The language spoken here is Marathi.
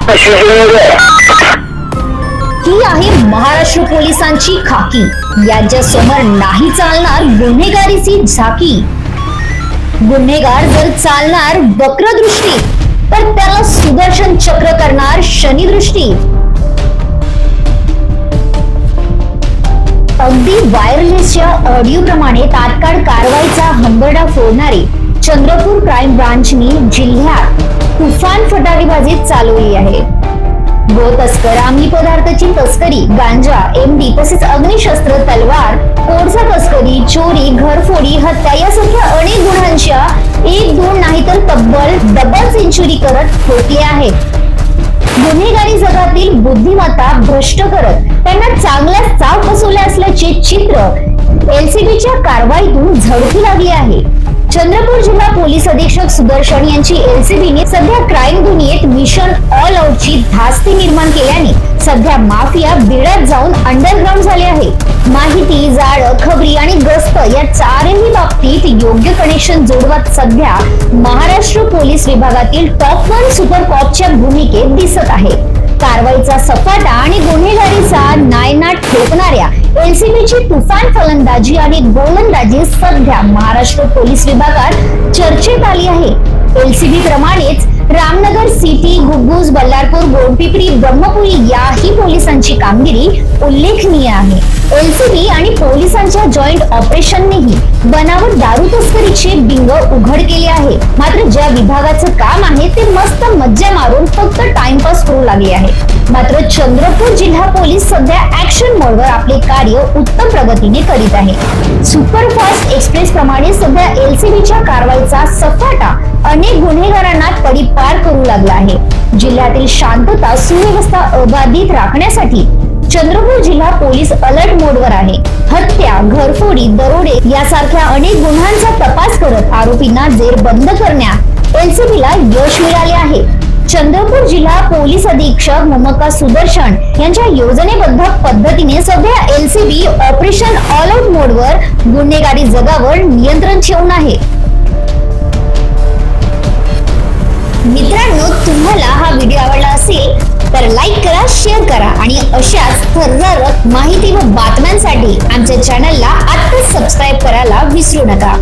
ही आहे महाराष्ट्र पोलिसांची खाकी। यांच्या समोर नाही चालणार गुन्हेगारीची झाकी। गुन्हेगार जर चालणार वक्रदृष्टी तर त्याला सुदर्शन चक्र करणार शनिदृष्टी। अगदी वायरलेसच्या ऑडिओ प्रमाणे तात्काळ कारवाईचा हंबरडा फोडणारे चंद्रपूर क्राईम ब्रांचनी जिल्ह्यात तुफान फटाकेबाजी चालवली आहे। गो तस्कर, अंमली पदार्थाची तस्करी, गांजा, एमडी तसेच अग्निशस्त्र, तलवार, कोळसा तस्करी, चोरी, घरफोडी, हत्या यासारख्या अनेक गुन्ह्यांच्या एक दोन नाही तर तब्बल डबल सेंचुरी करत ठोकले आहेत। गुन्हेगारी जगातील बुद्धिमत्ता भ्रष्ट करत त्यांना चांगल्या चाव फसवल्या असल्याचे चित्र एलसीबीच्या कारवाईतून झळकू लागले आहे। चंद्रपूर जिल्हा पोलीस अधीक्षक सुदर्शन यांची एलसीबीने सध्या क्राईम दुनियेत मिशन ऑल आउटची धास्ती निर्माण केल्याने सध्या माफिया बिळात जाऊन अंडरग्राउंड झाले आहे। माहिती, जाळ, खबरी आणि गस्त या चारही बाबतीत योग्य कनेक्शन जोडवत सध्या महाराष्ट्र पोलीस विभागातील टॉप 1 सुपर कॉपच्या भूमिकेत दिसत आहे। कारवाईचा सपाटा आणि गुन्हेगारीचा नायनाट ठोकणाऱ्या एलसीबीची तुफान फलंदाजी आणि गोलंदाजी सध्या महाराष्ट्र पोलीस विभागात चर्चेत आली आहे। एलसीबी प्रमाणेच रामनगर सिटी, घुग्गुस, बल्लारपूर, गोंडपिंपरी, ब्रह्मपुरी याही पोलिसांची कामगिरी उल्लेखनीय आहे। एलसीबी आणि पोलिसांच्या जॉईंट ऑपरेशननेही बनावट दारू तस्करीचे बिंग उघड केले आहे। मात्र ज्या विभागाचं काम आहे ते मस्त मज्जा मारून फक्त टाइमपास करू लागले आहे। मात्र चंद्रपूर जिल्हा पोलीस सध्या ऍक्शन मोडवर आपले कार्य उत्तम प्रगतीने करीत आहे। सुपरफास्ट एक्सप्रेस प्रमाणे सध्या एलसीबीच्या कारवाईचा सफाटा अनेक गुन्हेगारांना तडीपार करू लागला आहे। जिल्ह्यातील शांतता सुव्यवस्था अबाधित राखण्यासाठी चंद्रपूर जिल्हा पोलीस अलर्ट मोडवर आहे। हत्या, घरफोडी, दरोडे यासारख्या अनेक गुन्ह्यांचा तपास करत आरोपींना जेरबंद करण्यात एलसीबीला यश मिळाले आहे। चंद्रपूर जिल्हा पोलीस अधीक्षक ममका सुदर्शन यांच्या योजनेबद्ध पद्धतीने सध्या एलसीबी ऑपरेशन ऑल आउट मोडवर गुन्हेगारी जगावर नियंत्रण ठेवून आहे। मित्रांनो, तुम्हाला हा व्हिडिओ आवडला असेल तर लाईक करा, शेअर करा आणि अशाच थरारक माहिती व बातम्यांसाठी आमच्या चॅनलला आत्ताच सबस्क्राईब करायला विसरू नका।